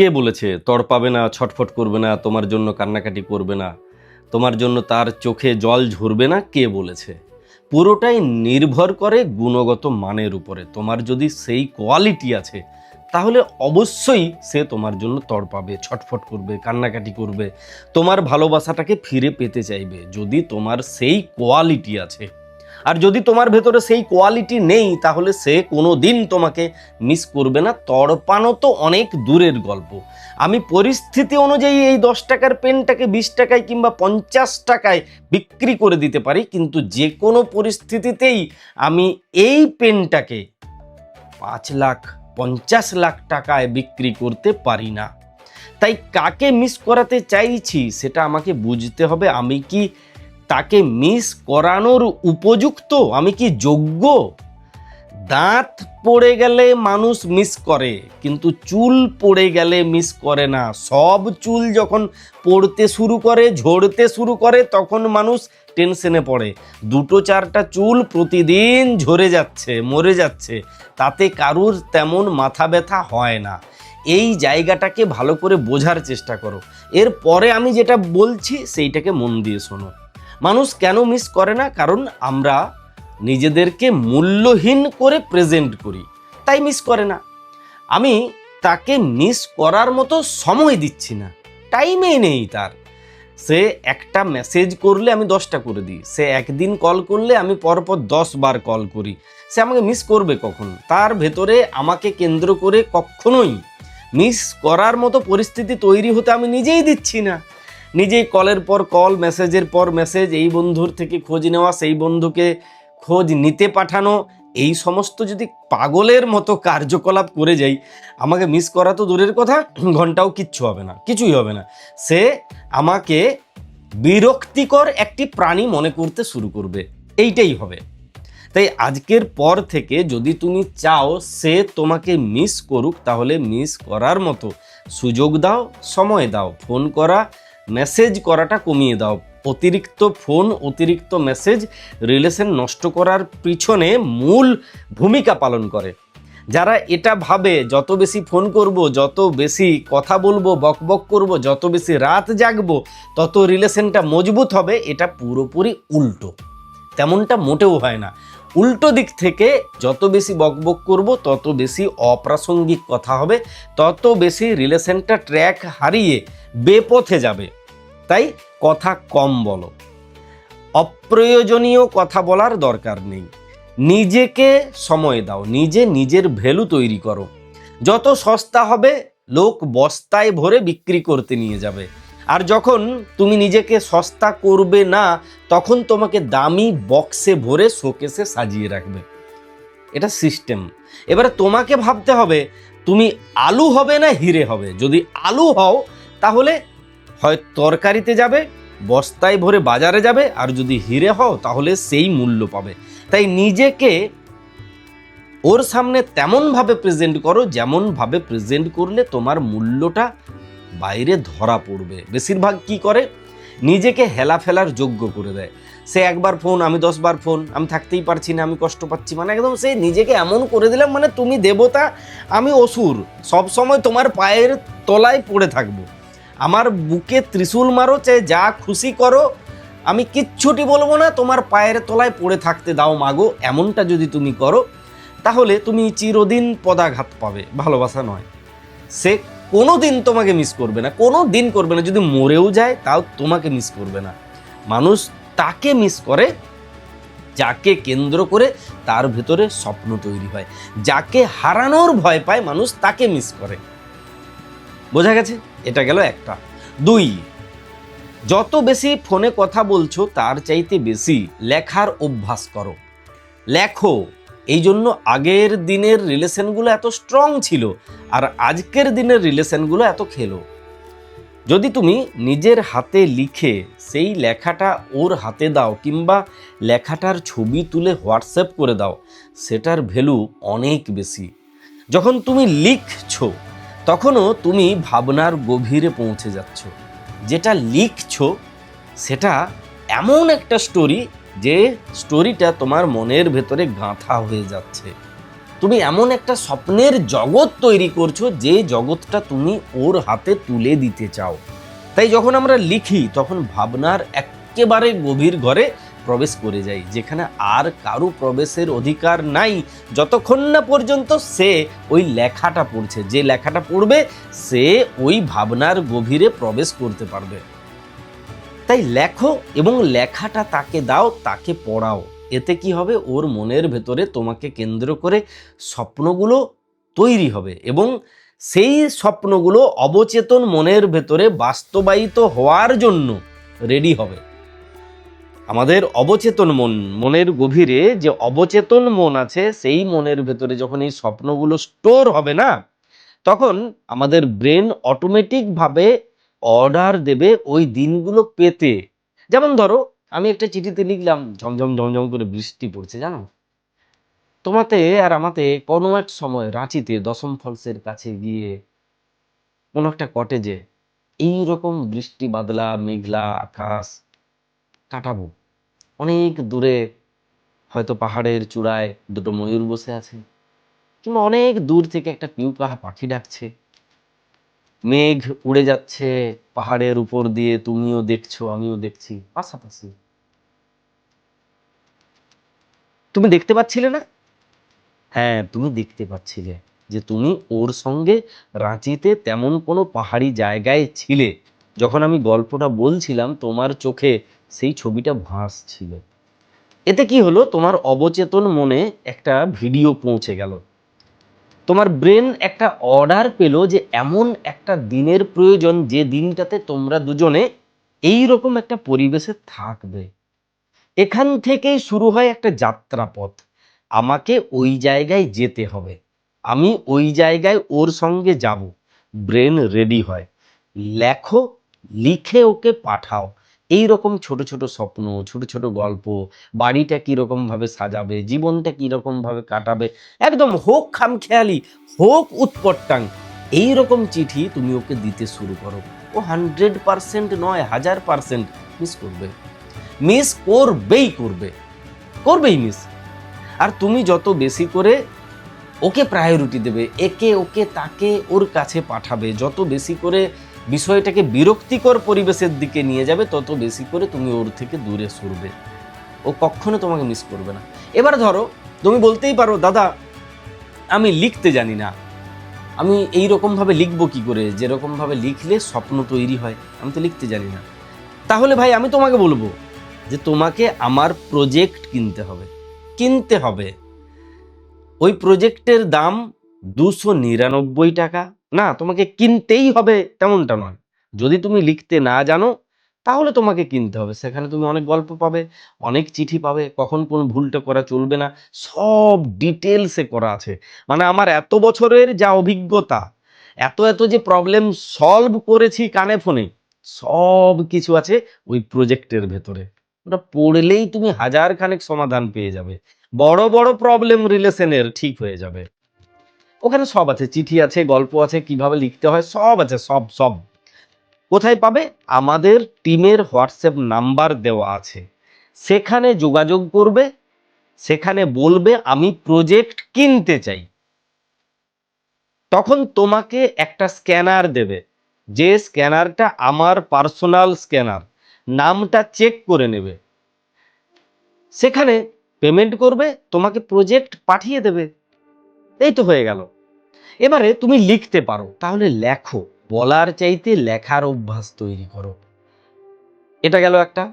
কে বলেছে তড়পাবে না, ছটফট করবে না, তোমার জন্য কান্নাকাটি করবে না, তোমার জন্য তার চোখে জল ঝরবে না? কে বলেছে? পুরোটাই নির্ভর করে গুণগত মানের উপরে। তোমার যদি সেই কোয়ালিটি আছে তাহলে অবশ্যই সে তোমার জন্য তড়পাবে, ছটফট করবে, কান্নাকাটি করবে, তোমার ভালোবাসাটাকে ফিরে পেতে চাইবে, যদি তোমার সেই কোয়ালিটি আছে। আর যদি তোমার ভেতরে সেই কোয়ালিটি নেই তাহলে সে কোনো দিন তোমাকে মিস করবে না। তড়পানো তো অনেক দূরের গল্প। আমি পরিস্থিতি অনুযায়ী এই 10 টাকার পেনটাকে 20 টাকায় কিংবা 50 টাকায় বিক্রি করে দিতে পারি, কিন্তু যে কোনো পরিস্থিতিতেই আমি এই পেনটাকে 5 লাখ 50 লাখ টাকায় বিক্রি করতে পারি না। তাই কাকে মিস করাতে চাইছি সেটা আমাকে বুঝতে হবে। আমি কি তাকে মিস করানোর উপযুক্ত? আমি কি যোগ্য? দাঁত পড়ে গেলে মানুষ মিস করে, কিন্তু চুল পড়ে গেলে মিস করে না। সব চুল যখন পড়তে শুরু করে, ঝরতে শুরু করে, তখন মানুষ টেনশনে পড়ে। 2-4টা চুল প্রতিদিন ঝরে যাচ্ছে, মরে যাচ্ছে, তাতে কারুর তেমন মাথা ব্যথা হয় না। এই জায়গাটাকে ভালো করে বোঝার চেষ্টা করো। এরপরে আমি যেটা বলছি সেইটাকে মন দিয়ে শোনো। মানুষ কেন মিস করে না? কারণ আমরা নিজেদেরকে মূল্যহীন করে প্রেজেন্ট করি, তাই মিস করে না। আমি তাকে মিস করার মতো সময় দিচ্ছি না, টাইমেই নেই তার। সে একটা মেসেজ করলে আমি 10টা করে দিই, সে একদিন কল করলে আমি পরপর 10 বার কল করি। সে আমাকে মিস করবে কখন? তার ভেতরে আমাকে কেন্দ্র করে কখনোই মিস করার মতো পরিস্থিতি তৈরি হতে আমি নিজেই দিচ্ছি না। নিজেই কলের পর কল, মেসেজের পর মেসেজ, এই বন্ধুর থেকে খোঁজ নেওয়া, সেই বন্ধুকে খোঁজ নিতে পাঠানো, এই সমস্ত যদি পাগলের মতো কার্যকলাপ করে যাই, আমাকে মিস করা তো দূরের কথা, ঘন্টাও কিচ্ছু হবে না, কিছুই হবে না। সে আমাকে বিরক্তিকর একটি প্রাণী মনে করতে শুরু করবে, এইটাই হবে। তাই আজকের পর থেকে যদি তুমি চাও সে তোমাকে মিস করুক, তাহলে মিস করার মতো সুযোগ দাও, সময় দাও। ফোন করা, মেসেজ করাটা কমিয়ে দাও। অতিরিক্ত ফোন, অতিরিক্ত মেসেজ রিলেশন নষ্ট করার পিছনে মূল ভূমিকা পালন করে। যারা এটা ভাবে যত বেশি ফোন করব, যত বেশি কথা বলবো, বকবক করব, যত বেশি রাত জাগবো, তত রিলেশনটা মজবুত হবে, এটা পুরোপুরি উল্টো। তেমনটা মোটেও হয় না। উল্টো দিক থেকে যত বেশি বকবক করব, তত বেশি অপ্রাসঙ্গিক কথা হবে, তত বেশি রিলেশনটা ট্র্যাক হারিয়ে বেপথে যাবে। তাই কথা কম বলো, অপ্রয়োজনীয় কথা বলার দরকার নেই। নিজেকে সময় দাও, নিজের ভ্যালু তৈরি করো। যত সস্তা হবে লোক বস্তায় ভরে বিক্রি করতে নিয়ে যাবে, আর যখন তুমি নিজেকে সস্তা করবে না তখন তোমাকে দামি বক্সে ভরে শোকেসে সাজিয়ে রাখবে। এটা সিস্টেম। এবারে তোমাকে ভাবতে হবে তুমি আলু হবে না হিরে হবে। যদি আলু হও তাহলে হয় তরকারিতে যাবে, বস্তায় ভরে বাজারে যাবে, আর যদি হিরে হও তাহলে সেই মূল্য পাবে। তাই নিজেকে ওর সামনে তেমনভাবে প্রেজেন্ট করো যেমনভাবে প্রেজেন্ট করলে তোমার মূল্যটা বাইরে ধরা পড়বে। বেশিরভাগ কি করে, নিজেকে হেলা ফেলার যোগ্য করে দেয়। সে একবার ফোন, আমি 10 বার ফোন, আমি থাকতেই পারছি না, আমি কষ্ট পাচ্ছি, মানে একদম সে নিজেকে এমন করে দিলাম মানে তুমি দেবতা, আমি অসুর, সব সময় তোমার পায়ের তলায় পড়ে থাকবো। আমার বুকে ত্রিশূল মারো, চাই যা খুশি করো, আমি কিচ্ছুটি বলবো না, তোমার পায়ের তলায় পড়ে থাকতে দাও মাগো। এমনটা যদি তুমি করো তাহলে তুমি চিরদিন পদাঘাত পাবে, ভালোবাসা নয়। সে কোনো দিন তোমাকে মিস করবে না, কোনো দিন করবে না। যদি মরেও যায় তাও তোমাকে মিস করবে না। মানুষ তাকে মিস করে যাকে কেন্দ্র করে তার ভেতরে স্বপ্ন তৈরি হয়। যাকে হারানোর ভয় পায় মানুষ তাকে মিস করে। বোঝা গেছে? এটা গেল একটা। 2, যত বেশি ফোনে কথা বলছো তার চাইতে বেশি লেখার অভ্যাস করো। লেখো। এই জন্য আগের দিনের রিলেশনগুলো এত স্ট্রং ছিল আর আজকের দিনের রিলেশনগুলো এত খেলো। যদি তুমি নিজের হাতে লিখে সেই লেখাটা ওর হাতে দাও, কিংবা লেখাটার ছবি তুলে হোয়াটসঅ্যাপ করে দাও, সেটার ভ্যালু অনেক বেশি। যখন তুমি লিখছো তখনও তুমি ভাবনার গভীরে পৌঁছে যাচ্ছ। যেটা লিখছো সেটা এমন একটা স্টোরি যে স্টোরিটা তোমার মনের ভেতরে গাঁথা হয়ে যাচ্ছে। তুমি এমন একটা স্বপ্নের জগৎ তৈরি করছো যে জগৎটা তুমি ওর হাতে তুলে দিতে চাও। তাই যখন আমরা লিখি তখন ভাবনার একেবারে গভীর ঘরে প্রবেশ করে যাই, যেখানে আর কারো প্রবেশের অধিকার নাই যতক্ষণ না পর্যন্ত সে ওই লেখাটা পড়ছে। যে লেখাটা পড়বে সে ওই ভাবনার গভীরে প্রবেশ করতে পারবে। তাই লেখো এবং লেখাটা তাকে দাও, তাকে পড়াও। এতে কি হবে, ওর মনের ভেতরে তোমাকে কেন্দ্র করে স্বপ্নগুলো তৈরি হবে এবং সেই স্বপ্নগুলো অবচেতন মনের ভেতরে বাস্তবায়িত হওয়ার জন্য রেডি হবে। আমাদের অবচেতন মনের গভীরে যে অবচেতন মন আছে, সেই মনের ভেতরে যখন এই স্বপ্নগুলো স্টোর হবে না, তখন আমাদের ব্রেন অটোমেটিকভাবে অর্ডার দেবে ওই দিনগুলো পেতে। যেমন ধরো, আমি একটা চিঠিতে লিখলাম ঝমঝম ঝমঝম করে বৃষ্টি পড়ছে, জানো। তোমাতে আর আমাতে কোনো এক সময় রাঁচিতে দশম ফলসের কাছে গিয়ে কোনো একটা কটেজে এইরকম বৃষ্টি বাদলা মেঘলা আকাশ কাটাবো। অনেক দূরে হয়তো পাহাড়ের চূড়ায় দুটো ময়ূর বসে আছে, কিংবা অনেক দূর থেকে একটা পিউপা পাখি ডাকছে, মেঘ উড়ে যাচ্ছে পাহাড়ের উপর দিয়ে, তুমিও দেখছো আমিও দেখছি পাশাপাশি। তুমি দেখতে পাচ্ছিলে না? হ্যাঁ, তুমি দেখতে পাচ্ছিলে যে তুমি ওর সঙ্গে রাঁচিতে তেমন কোনো পাহাড়ি জায়গায় ছিলে। যখন আমি গল্পটা বলছিলাম তোমার চোখে সেই ছবিটা ভাসছিল। এতে কি হলো, তোমার অবচেতন মনে একটা ভিডিও পৌঁছে গেল। তোমার ব্রেন একটা অর্ডার পেলো যে এমন একটা দিনের প্রয়োজন যে দিনটাতে তোমরা দুজনে এই রকম একটা পরিবেশে থাকবে। এখান থেকেই শুরু হয় একটা যাত্রাপথ। আমাকে ওই জায়গায় যেতে হবে, আমি ওই জায়গায় ওর সঙ্গে যাব। ব্রেন রেডি হয়। লেখো, লিখে ওকে পাঠাও। এই রকম ছোট ছোট স্বপ্ন, ছোট ছোট গল্প, বাড়িটা কীরকম ভাবে সাজাবে, জীবনটা কীরকম ভাবে কাটাবে, একদম হোক খামখেয়ালি, হোক উৎপট্টাং, এই রকম চিঠি তুমি ওকে দিতে শুরু করো। ও 100% নয়, 1000% মিস করবে। মিস করবেই করবে, করবেই মিস। আর তুমি যত বেশি করে ওকে প্রায়োরিটি দেবে, একে ওকে তাকে ওর কাছে পাঠাবে, যত বেশি করে বিষয়টাকে বিরক্তিকর পরিবেশের দিকে নিয়ে যাবে, তত বেশি করে তুমি ওর থেকে দূরে সরবে। ও কখনো তোমাকে মিস করবে না। এবার ধরো, তুমি বলতেই পারো, দাদা আমি লিখতে জানি না, আমি এই রকমভাবে লিখবো কি করে, যেরকমভাবে লিখলে স্বপ্ন তৈরি হয়, আমি তো লিখতে জানি না। তাহলে ভাই আমি তোমাকে বলবো যে তোমাকে আমার প্রজেক্ট কিনতে হবে। ওই প্রজেক্টের দাম 299 টাকা। না, তোমাকে কিনতেই হবে তেমনটা নয়। যদি তুমি লিখতে না জানো তাহলে তোমাকে কিনতে হবে। সেখানে তুমি অনেক গল্প পাবে, অনেক চিঠি পাবে, কখন কোন ভুলটা করা চলবে না সব ডিটেলসে করা আছে। মানে আমার এত বছরের যা অভিজ্ঞতা, এত এত যে প্রবলেম সলভ করেছি কানে ফোনে, সব কিছু আছে ওই প্রজেক্টের ভেতরে। ওটা পড়লেই তুমি হাজার খানেক সমাধান পেয়ে যাবে। বড় বড় প্রবলেম রিলেশনের ঠিক হয়ে যাবে। ওখানে সব আছে, চিঠি আছে, গল্প আছে, কিভাবে লিখতে হয় সব আছে, সব সব। কোথায় পাবে? আমাদের টিমের হোয়াটসঅ্যাপ নাম্বার দেওয়া আছে, সেখানে যোগাযোগ করবে, সেখানে বলবে আমি প্রজেক্ট কিনতে চাই। তখন তোমাকে একটা স্ক্যানার দেবে, যে স্ক্যানারটা আমার পার্সোনাল স্ক্যানার, নামটা চেক করে নেবে, সেখানে পেমেন্ট করবে, তোমাকে প্রজেক্ট পাঠিয়ে দেবে। এই তো হয়ে গেল। এবারে তুমি লিখতে পারো, তাহলে লেখো, বলার চাইতে লেখার অভ্যাস তৈরি করো। এটা গেল একটা।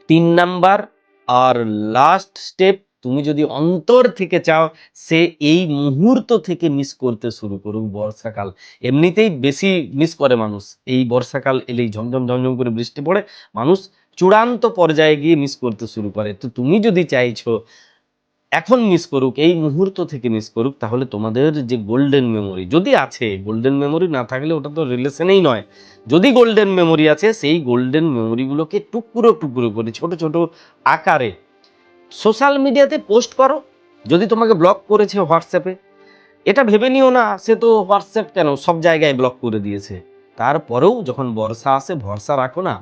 3 নাম্বার আর লাস্ট স্টেপ, তুমি যদি অন্তর থেকে চাও সে এই মুহূর্ত থেকে মিস করতে শুরু করুক বর্ষাকাল। এমনিতেই বেশি মিস করে মানুষ, এই বর্ষাকাল এলেই ঝমঝম ঝমঝম করে বৃষ্টি পড়ে, মানুষ চূড়ান্ত পর্যায়ে গিয়ে মিস করতে শুরু করে। তো তুমি যদি চাইছো এখন মিস করুক, এই মুহূর্ত থেকে মিস করুক, তাহলে তোমাদের যে গোল্ডেন মেমোরি যদি আছে, গোল্ডেন মেমোরি না থাকলে ওটা তো রিলেশনেই নয়, যদি গোল্ডেন মেমোরি আছে সেই গোল্ডেন মেমোরিগুলোকে টুকরো টুকরো করে ছোট ছোট আকারে সোশ্যাল মিডিয়াতে পোস্ট করো। যদি তোমাকে ব্লক করেছে হোয়াটসঅ্যাপে, এটা ভেবে নিও না সে তো হোয়াটসঅ্যাপ কেন সব জায়গায় ব্লক করে দিয়েছে। তারপরেও যখন বর্ষা আসে, ভরসা রাখো না,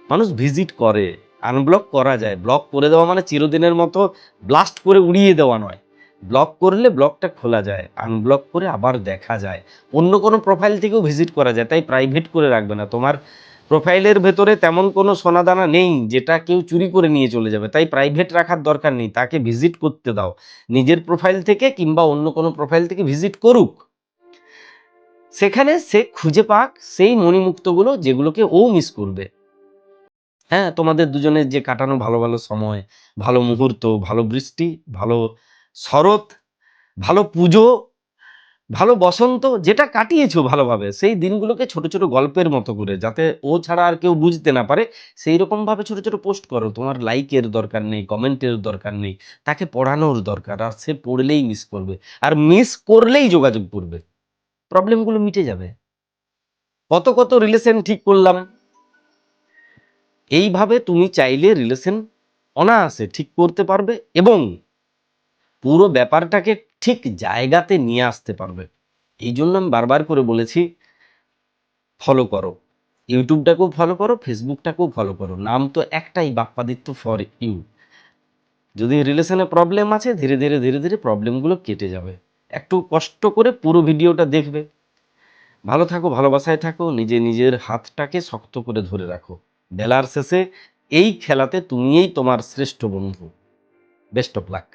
মানুষ ভিজিট করে, আনব্লক করা যায়। ব্লক করে দেওয়া মানে চিরদিনের মতো ব্লাস্ট করে উড়িয়ে দেওয়া নয়। ব্লক করলে ব্লকটা খোলা যায়, আনব্লক করে আবার দেখা যায়, অন্য কোনো প্রোফাইল থেকেও ভিজিট করা যায়। তাই প্রাইভেট করে রাখবে না। তোমার প্রোফাইলের ভেতরে তেমন কোনো সোনাদানা নেই যেটা কেউ চুরি করে নিয়ে চলে যাবে, তাই প্রাইভেট রাখার দরকার নেই। তাকে ভিজিট করতে দাও, নিজের প্রোফাইল থেকে কিংবা অন্য কোনো প্রোফাইল থেকে ভিজিট করুক, সেখানে সে খুঁজে পাক সেই মণিমুক্তগুলো যেগুলোকে ও মিস করবে। হ্যাঁ, তোমাদের দুজনের যে কাটানো ভালো ভালো সময়, ভালো মুহূর্ত, ভালো বৃষ্টি, ভালো শরৎ, ভালো পুজো, ভালো বসন্ত, যেটা কাটিয়েছো ভালোভাবে, সেই দিনগুলোকে ছোট ছোট গল্পের মতো করে, যাতে ও ছাড়া আর কেউ বুঝতে না পারে, সেই রকম ভাবে ছোট ছোট পোস্ট করো। তোমার লাইকের দরকার নেই, কমেন্টের দরকার নেই, তাকে পড়ানোর দরকার। আর সে পড়লেই মিস করবে, আর মিস করলেই যোগাযোগ করবে, প্রবলেমগুলো মিটে যাবে। কত কত রিলেশন ঠিক করলাম। এইভাবে তুমি চাইলে রিলেশন অনায়াসে ঠিক করতে পারবে এবং পুরো ব্যাপারটাকে ঠিক জায়গাতে নিয়ে আসতে পারবে। এই জন্য আমি বারবার করে বলেছি, ফলো করো, ইউটিউবটাকেও ফলো করো, ফেসবুকটাকেও ফলো করো। নাম তো একটাই, বাপ্পাদিত্য ফর ইউ। যদি রিলেশনে প্রবলেম আছে, ধীরে ধীরে ধীরে ধীরে প্রবলেমগুলো কেটে যাবে। একটু কষ্ট করে পুরো ভিডিওটা দেখবে। ভালো থাকো, ভালোবাসায় থাকো, নিজের হাতটাকে শক্ত করে ধরে রাখো। বেলার শেষে এই খেলাতে তুমিই তোমার শ্রেষ্ঠ বন্ধু। Best of luck.